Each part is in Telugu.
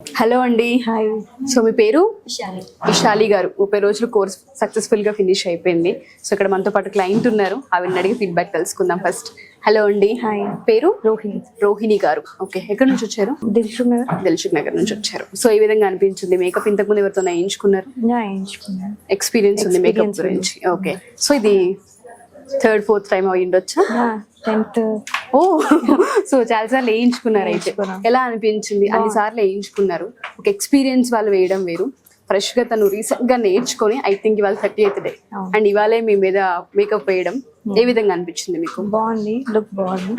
హలో అండి. హాయ్. సో మీ పేరు? విశాలి. విశాలి గారు. 30 రోజులు కోర్స్ సక్సెస్ఫుల్ గా ఫినిష్ అయిపోయింది. సో ఇక్కడ మనతో పాటు క్లయింట్ ఉన్నారు, ఆవిడని అడిగి ఫీడ్బ్యాక్ తెలుసుకుందాం ఫస్ట్. హలో అండి. హాయ్. పేరు? రోహిణి. రోహిణి గారు. ఓకే, ఎక్కడి నుంచి వచ్చారు? దిల్షుక్ నగర్. దిల్షుక్ నగర్ నుంచి వచ్చారు. సో ఈ విధంగా అనిపించింది మేకప్ ఇంతకు ముందు ఎవరితో వేయించుకున్నారు? ఎంచుకున్నాను. ఎక్స్పీరియన్స్ ఉంది మేకప్ గురించి. ఓకే, సో ఇది థర్డ్ ఫోర్త్ టైం అయి ఉండొచ్చా? 10th. ఓ, సో చాలా సార్లు వేయించుకున్నారు అయితే. వేయించుకున్నాం. ఎలా అనిపించింది? అన్ని సార్లు వేయించుకున్నారు. ఒక ఎక్స్పీరియన్స్ వాళ్ళు వేయడం వేరు. ఫ్రెష్ గా తను రీసెంట్ గా నేర్చుకొని ఐ థింక్ ఇవాళ 30th డే అండ్ ఇవాళే మీ మీద మేకప్ వేయడం ఏ విధంగా అనిపించింది మీకు? బాగుంది, లుక్ బాగుంది,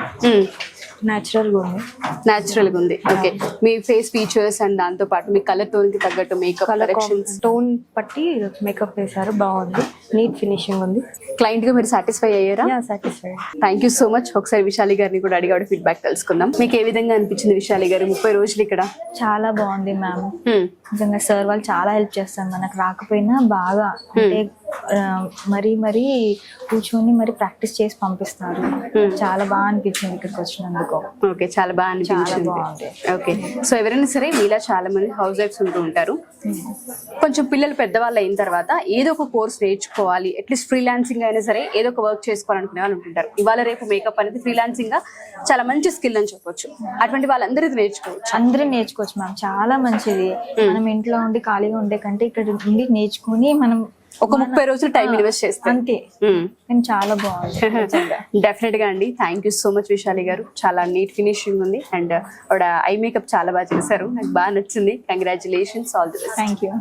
న్యాచురల్ గా ఉంది. న్యాచురల్ గా ఉంది. Okay, me face features and దాంతో పాటు మీ కలర్ టోన్ కి తగ్గట్టు మేకప్ కలెక్షన్స్ టోన్ పట్టి మేకప్ వేశారు, బాగుంది, నీట్ ఫినిషింగ్ ఉంది. క్లయింట్ గా మీరు సాటిస్ఫై అయ్యారా? Satisfied. Thank you so much. ఒకసారి విశాలి గారిని కూడా అడిగాడు ఫీడ్బ్యాక్ తెలుసుకుందాం. మీకు ఏ విధంగా అనిపించింది విశాలి గారు 30 రోజులు ఇక్కడ? చాలా బాగుంది మ్యామ్. నిజంగా సార్ వాళ్ళు చాలా హెల్ప్ చేస్తారు, మనకు రాకపోయినా బాగా అంటే మరీ కూర్చొని మరి ప్రాక్టీస్ చేసి పంపిస్తారు. చాలా బాగా అనిపించింది ఇక్కడికి వచ్చినందుకు. ఓకే, చాలా బాగా అనిపించింది. ఓకే, సో ఎవరైనా సరే మీలా చాలా మంది హౌస్ వైఫ్స్ ఉంటూ ఉంటారు. కొంచెం పిల్లలు పెద్దవాళ్ళు అయిన తర్వాత ఏదో ఒక కోర్స్ నేర్చుకోవాలి, అట్లీస్ట్ ఫ్రీలాన్సింగ్ అయినా సరే ఏదో ఒక వర్క్ చేసుకోవాలనుకునే వాళ్ళు ఉంటుంటారు. ఇవాళ రేపు మేకప్ అనేది ఫ్రీలాన్సింగ్ గా చాలా మంచి స్కిల్ అని చెప్పొచ్చు. అటువంటి వాళ్ళందరూ ఇది నేర్చుకోవచ్చు. అందరూ నేర్చుకోవచ్చు మ్యామ్, చాలా మంచిది. మనం ఇంట్లో ఉండి ఖాళీగా ఉండే కంటే ఇక్కడ ఉండి నేర్చుకుని మనం ఒక 30 రోజులు టైం ఇన్వెస్ట్ చేస్తాం అంతే. నేను చాలా బాగుంది. డెఫినెట్ గా అండి. Thank you so much Vishali గారు. చాలా నీట్ ఫినిషింగ్ ఉంది అండ్ ఆవిడ ఐ మేకప్ చాలా బాగా చేశారు, నాకు బాగా నచ్చింది. Congratulations, all the best. Thank you.